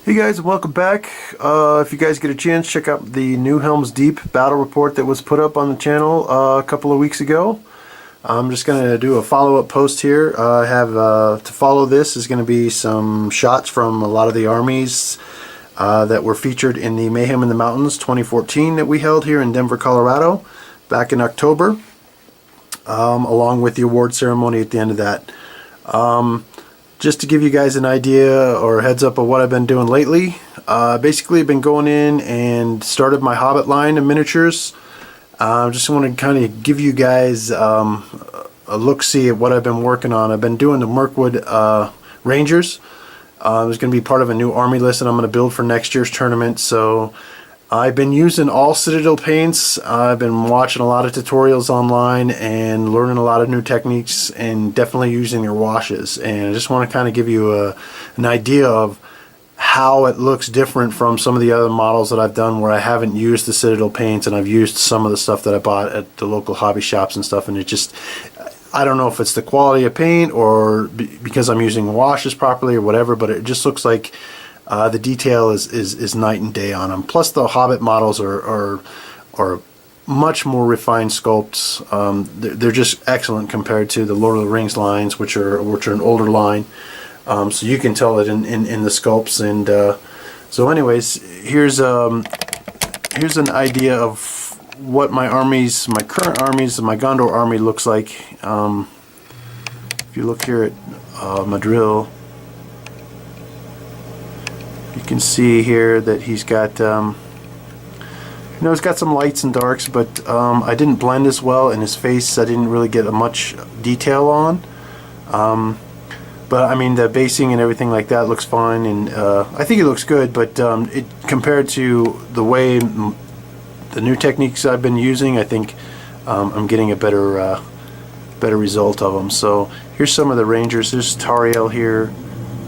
Hey guys, welcome back. If you guys get a chance, check out the New Helm's Deep battle report that was put up on the channel a couple of weeks ago. I'm just going to do a follow-up post here. I have to follow this is going to be some shots from a lot of the armies that were featured in the Mayhem in the Mountains 2014 that we held here in Denver, Colorado back in October, along with the award ceremony at the end of that. Just to give you guys an idea or heads up of what I've been doing lately, basically I've been going in and started my Hobbit line of miniatures. Just want to kind of give you guys a look-see at what I've been working on. I've been doing the Mirkwood Rangers. There's going to be part of a new army list that I'm going to build for next year's tournament. So I've been using all Citadel paints. I've been watching a lot of tutorials online and learning a lot of new techniques, and definitely using your washes. And I just want to kind of give you an idea of how it looks different from some of the other models that I've done where I haven't used the Citadel paints, and I've used some of the stuff that I bought at the local hobby shops and stuff, and it just, I don't know if it's the quality of paint or because I'm using washes properly or whatever, but it just looks like the detail is night and day on them. Plus the Hobbit models are much more refined sculpts. They're just excellent compared to the Lord of the Rings lines, which are an older line. So you can tell it in the sculpts. And so anyways, here's an idea of what my armies, my current armies, my Gondor army looks like. If you look here at Madril, you can see here that he's got, he's got some lights and darks, but I didn't blend as well, and his face I didn't really get much detail on. But I mean, the basing and everything like that looks fine, and I think it looks good. But compared to the way the new techniques I've been using, I think I'm getting a better result of them. So here's some of the Rangers. There's Tariel here.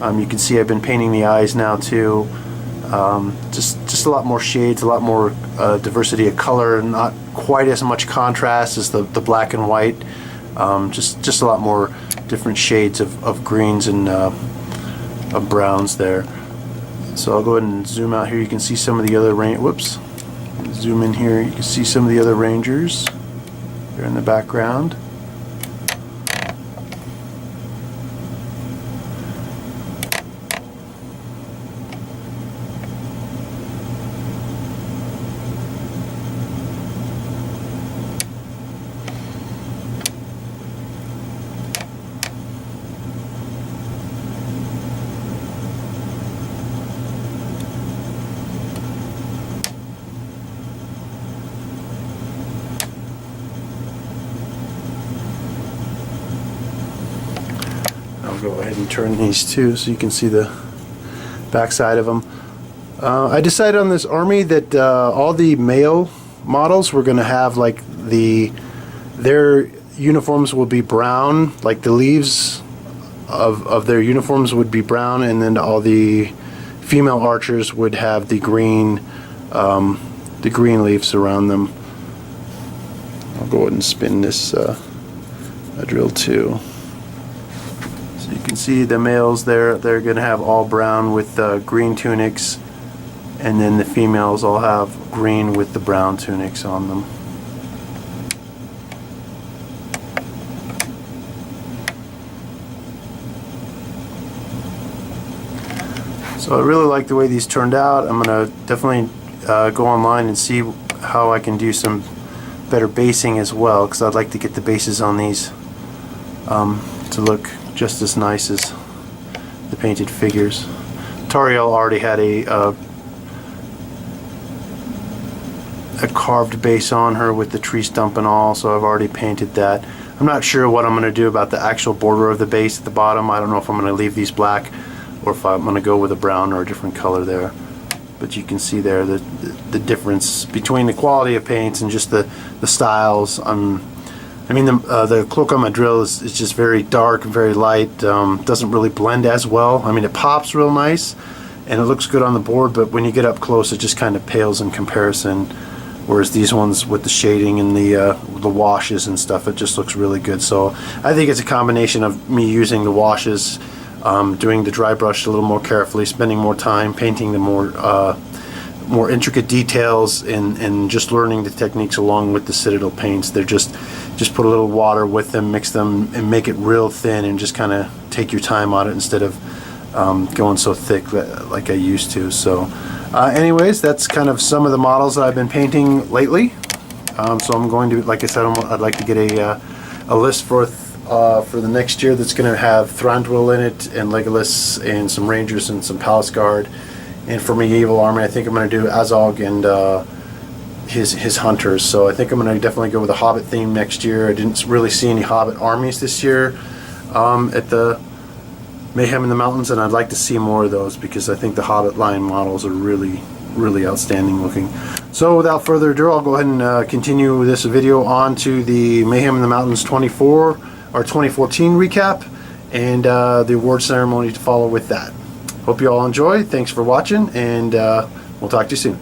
You can see I've been painting the eyes now too. Just a lot more shades, a lot more diversity of color, not quite as much contrast as the black and white. Just a lot more different shades of greens and of browns there. So I'll go ahead and zoom out here. You can see some of the other zoom in here. You can see some of the other Rangers there in the background. I'll go ahead and turn these too so you can see the backside of them. I decided on this army that all the male models were going to have like their uniforms will be brown, like the leaves of their uniforms would be brown, and then all the female archers would have the green leaves around them. I'll go ahead and spin this drill too. So you can see the males there, they're going to have all brown with green tunics, and then the females all have green with the brown tunics on them. So I really like the way these turned out. I'm going to definitely go online and see how I can do some better basing as well, because I'd like to get the bases on these to look just as nice as the painted figures. Tariel already had a carved base on her with the tree stump and all, so I've already painted that. I'm not sure what I'm going to do about the actual border of the base at the bottom. I don't know if I'm going to leave these black or if I'm going to go with a brown or a different color there. But you can see there the difference between the quality of paints and just the styles. I mean, the cloak on my drill is just very dark and very light. Doesn't really blend as well. I mean, it pops real nice and it looks good on the board, but when you get up close, it just kind of pales in comparison. Whereas these ones with the shading and the washes and stuff, it just looks really good. So I think it's a combination of me using the washes doing the dry brush a little more carefully, spending more time painting the more intricate details, and just learning the techniques along with the Citadel paints. They're just put a little water with them, mix them, and make it real thin, and just kind of take your time on it instead of going so thick like I used to. So anyways, that's kind of some of the models that I've been painting lately. So I'm going to, like I said, I'd like to get a list for the next year that's going to have Thranduil in it, and Legolas, and some Rangers, and some Palace Guard. And for medieval army, I think I'm going to do Azog and his hunters. So I think I'm going to definitely go with a Hobbit theme next year. I didn't really see any Hobbit armies this year at the Mayhem in the Mountains, and I'd like to see more of those because I think the Hobbit line models are really, really outstanding looking. So without further ado, I'll go ahead and continue this video on to the Mayhem in the Mountains 24 or 2014 recap, and the award ceremony to follow with that. Hope you all enjoy. Thanks for watching, and we'll talk to you soon.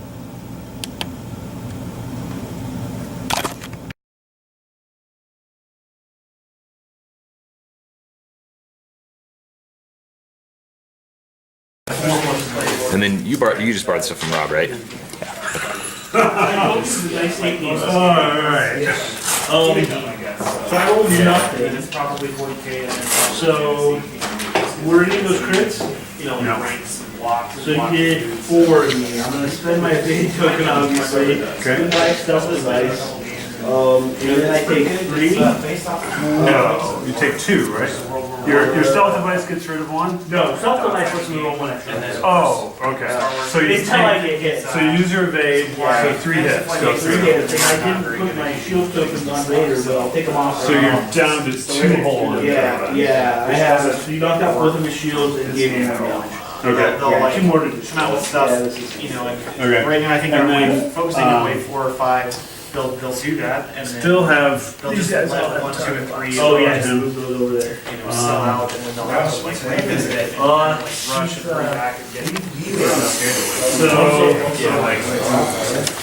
And then you just borrowed stuff from Rob, right? Alright. So I rolled nothing. It's probably 40K. So were any of those crits? No. So you did 40. I'm gonna spend my evade token obviously. Okay. Dice, stealth is dice. And then I take 3. No, you take 2, right? Your stealth device gets rid of 1? No, stealth device lets me roll 1 extra. Oh, okay. So you Until I get hit. So you use your evade, so 3 hits. So 3 hits. And I didn't put my shield tokens on Vader, but I'll take them off. So you're down to 2 whole. Yeah. I have. So you knocked out both of his shields and gave me 1 damage. Okay. They'll like 2 more to come out with stuff, Okay. right now I think And they're then, focusing on wave 4 or 5, they'll do that, and then still have they'll these just guys all let 1, have 2, and 3, Oh yeah, move those over there. sell out, and then they'll have to like revisit it, and like rush and bring back and get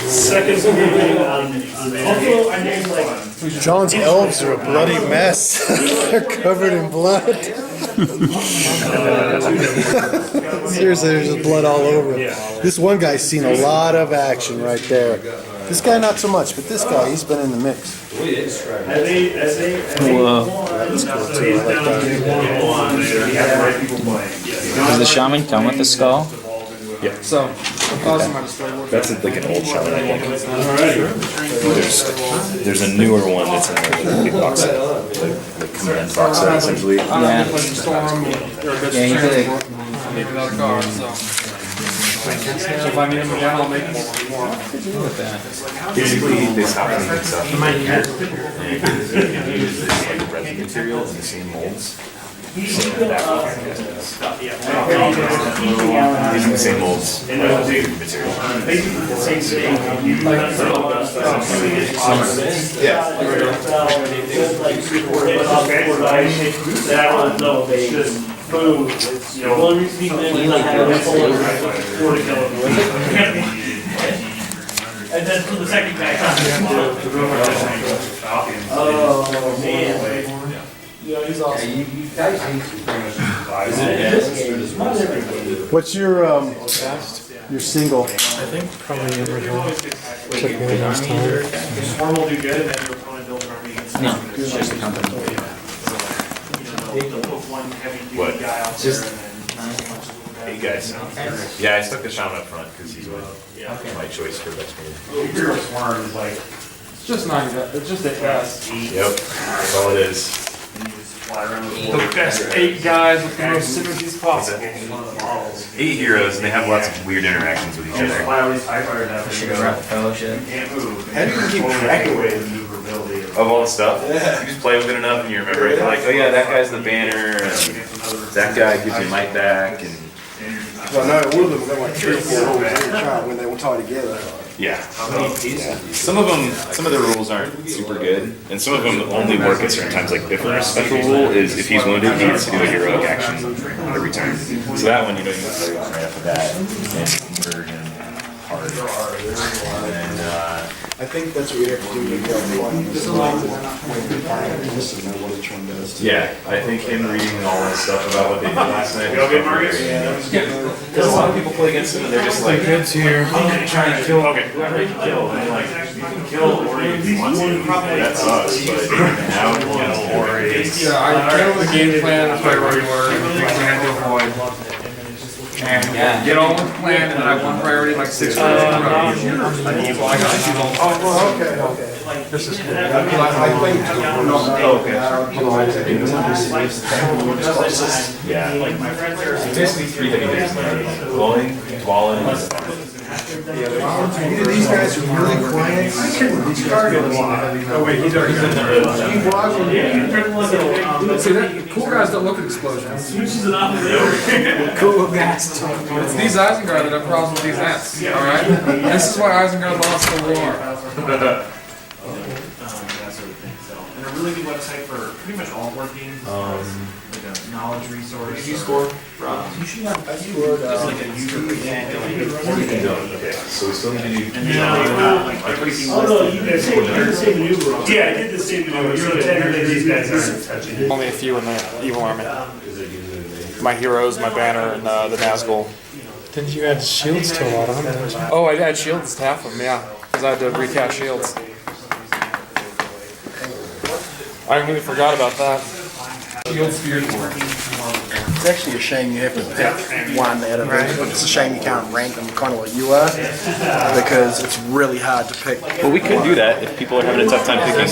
second moving on Also, I named like John's elves are a bloody mess. They're covered in blood. Seriously, there's just blood all over him. This one guy's seen a lot of action right there. This guy not so much, but this guy, he's been in the mix. That's cool too. I like that. Does the shaman come with the skull? Yeah. So, that's like an old shaman, I think. There's a newer one that's in the big box set, the command box set, essentially. Yeah. Yeah, usually. Without a car, so if I meet him again, I'll make more. Basically, they stop making stuff. And they use like resin material in the same molds. So that using the same molds, material. boom. The only reason he did was I had a full of 40 kilograms. And then for the second guy, oh man. Yeah, he's awesome. What's your single? I think probably original. Took me last time. Swarm will do good, and then your opponent builds an army against No, it's just a company. They'll put one heavy What? duty guy out there, and then 8 guys. Yeah, I stuck the shaman up front because he's my choice for best move. your swarm is like, It's just not good. It's just at best. Yep, that's all it is. and you just fly around with The best 8 guys with the most synergies possible. one of the models. 8 heroes, and they have lots of weird interactions with each You just other. fly all these TIE fighters out Should there. have brought the fellowship. You can't move. How do you keep Only track take of away it? the maneuverability of Of all the stuff, you just play with it enough, and you remember it. You're like, oh yeah, that guy's the banner, and that guy gives you might back, and Well, no, it would have been like 3 or 4 rules every time when they were tied together. yeah. Some of the rules aren't super good, and some of them only work at certain times. Like if a special rule is if he's wounded, he gets to do a heroic action every turn. So that one you don't even play with right after that. And convert him. part. And I think that's what we have to do to go on. This is what each one does. yeah, I think him reading all that stuff about what they did last night. Okay, Marcus? Because a lot of people play against him and they're just like, Kids here. I'm gonna try and kill whoever you can kill. And like, you can kill or you want to, that sucks. But now you know, or Yeah, I know the game plan, that's my priority order, and the things I had to avoid. And get on with the plan, and then I have one priority like 6 rows in a row. So I got to do all. Oh, okay. This is cool. yeah, like my friends are basically 3 heavy hitters. Glowing, Dwalin, These guys are really quiet. I couldn't discard it. Oh wait, he's already done that. See, that, cool guys don't look at explosions. Switches it off. Cool guys. It's these Isengard that have problems with these ants, alright? This is why Isengard lost the war. That sort of thing. So, and a really good website for pretty much all board games. Like a knowledge resource. Did you score? I scored, Just like a user manual. okay, so we still need to do. And then like everything. Oh, no, you did the same maneuver. Yeah, I did the same maneuver. You're technically these guys aren't touching it. Only a few in the evil army. My heroes, my banner, and the Nazgul. Didn't you add shields to a lot of them? Oh, I had shields to half of them, yeah. Because I had to recast shields. I completely forgot about that. Shield spears work. It's actually a shame you have to pick one out of each, but it's a shame you can't rank them kind of like you are, because it's really hard to pick. Well, we could do that if people are having a tough time picking.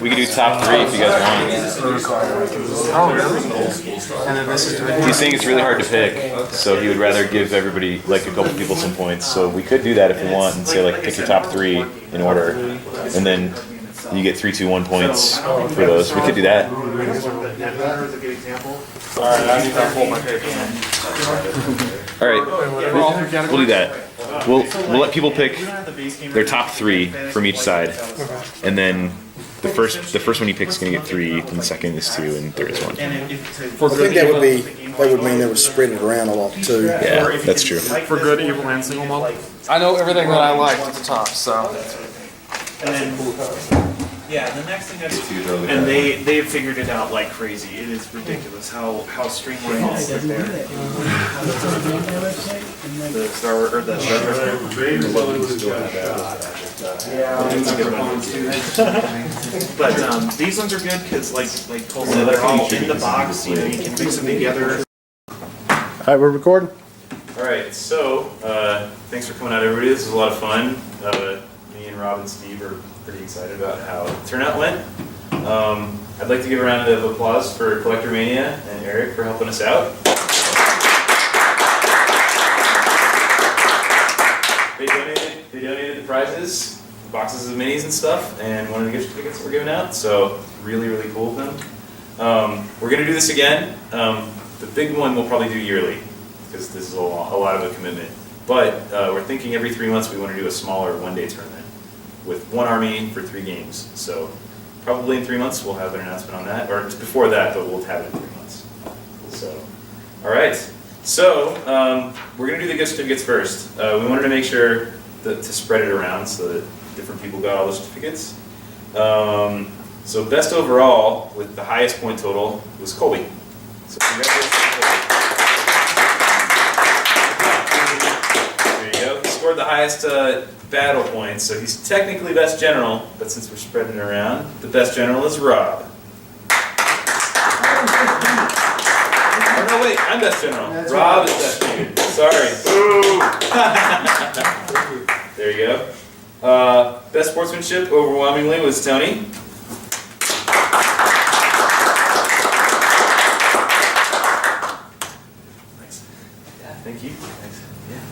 We could do top 3 if you guys want. Oh, really? And then this is doing. He's saying it's really hard to pick, so he would rather give everybody, like a couple people, some points. So we could do that if we want and say like pick your top 3 in order, and then you get 3, 2, 1 points for those. We could do that. Alright, I need to hold my paper. Alright, we'll do that. We'll let people pick their top 3 from each side, and then the first one he picks is gonna get 3, and the second is 2, and third is 1. I think that would mean they would spread it around a lot too. Yeah, that's true. For good, evil, and single model. I know everything that I liked at the top, so. And then, yeah, the next thing and they've figured it out like crazy. It is ridiculous how streamlined all of it there. The Star or the But these ones are good because like Cole said, they're all in the box. You know, you can mix them together. Alright, we're recording. Alright, so thanks for coming out, everybody. This was a lot of fun. Me and Rob and Steve are pretty excited about how the turnout went. I'd like to give a round of applause for Collector Mania and Eric for helping us out. They donated the prizes, boxes of minis and stuff, and one of the gift certificates we're giving out, so really, really cool of them. We're going to do this again. The big one we'll probably do yearly, because this is a lot of a commitment. But we're thinking every 3 months we want to do a smaller one-day tournament with 1 army for 3 games. So probably in 3 months we'll have an announcement on that, or before that, but we'll have it in 3 months. So, all right. So we're gonna do the gift certificates first. We wanted to make sure to spread it around so that different people got all the certificates. So best overall with the highest point total was Colby. So congratulations to Colby. There you go. He scored the highest battle points, so he's technically best general, but since we're spreading it around, the best general is Rob. Oh no, wait, I'm best general. Rob is best general. Sorry. There you go. Best sportsmanship overwhelmingly was Tony. Thank you. Thanks. Yeah.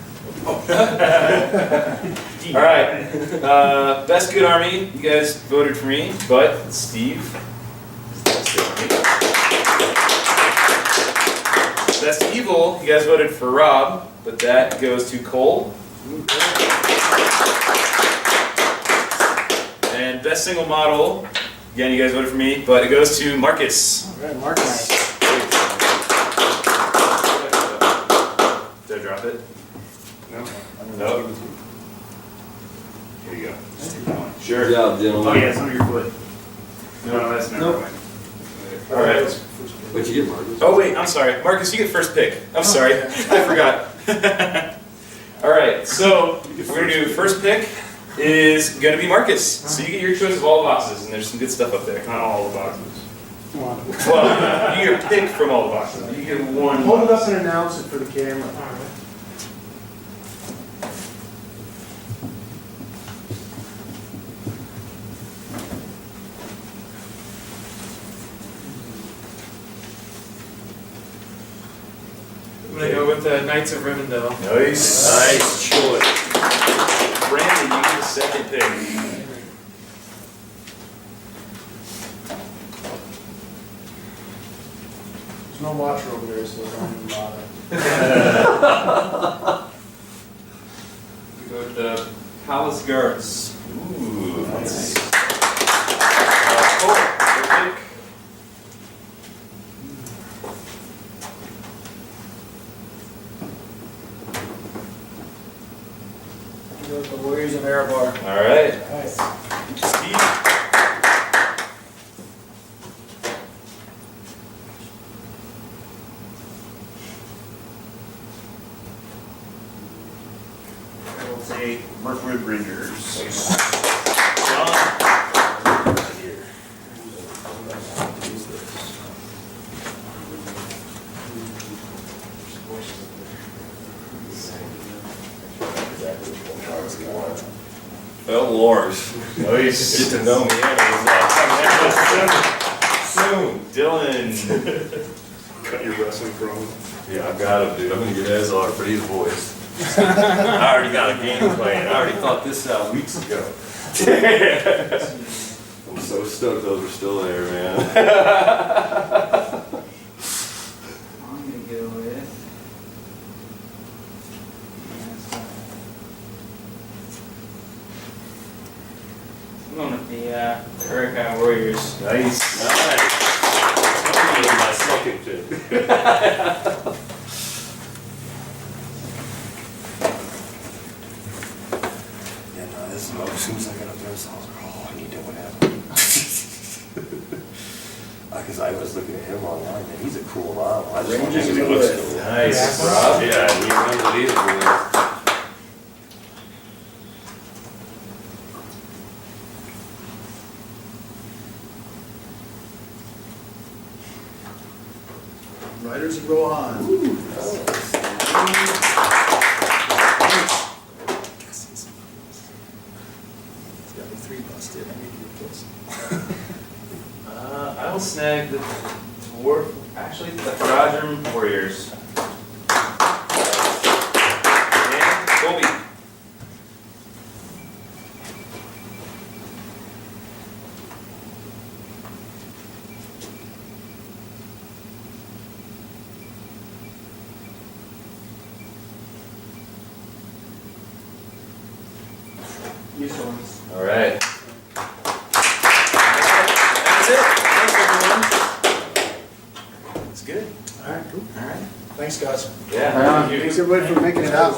All right. Best good army. You guys voted for me, but Steve is the best good army. Best evil. You guys voted for Rob, but that goes to Cole. And best single model. Again, you guys voted for me, but it goes to Marcus. All right, Marcus. Did I drop it? Nope. Here you go. Sure. Good job, Oh gentlemen. yeah, it's under your foot. No, that's never mind. All right. What'd you get, Marcus? Oh wait, I'm sorry, Marcus. You get first pick. I'm sorry, I forgot. All right, so we're gonna do first pick is gonna be Marcus. So you get your choice of all the boxes, and there's some good stuff up there. Not all the boxes. Well, you get a pick from all the boxes. You get one. Hold it box. up and announce it for the camera. I'm gonna go with the Knights of Rivendell. Nice choice. Brandon, you get the second pick. There's no watcher over there, so don't even bother. We go with the Palace Guards. Ooh, nice. Cool. Third pick. The Warriors of Erebor. All right. Nice. Steve. I will say Mirkwood Rangers. John. LOTRs. Nice. Get to know me. Soon. Dylan. Cut your wrestling promo. Yeah, I've got him, dude. I'm gonna get Ezlar for these boys. I already got a game plan. I already thought this out weeks ago. I'm so stoked those are still there, man. I'm gonna go with. I'm going with the Hurricane Warriors. Nice. Nice. I'm gonna my second pick. Yeah, no, this is as soon as I got up there, I was like, oh, I need to what happened. Because I was looking at him online, and he's a cool model. I just want to Rangers see of what he the looks West. cool. Nice. Rob. Yeah, and you remember these boys. Riders of Rohan. It's got me 3 busted. I need to get this. I will snag the dwarf. Actually, the Haradrim Warriors. And Colby. Use ones. All right. That's it. Thanks, everyone. It's good. All right, cool. All right. Thanks, guys. Yeah. Thank you. Thanks, everybody, for making it out.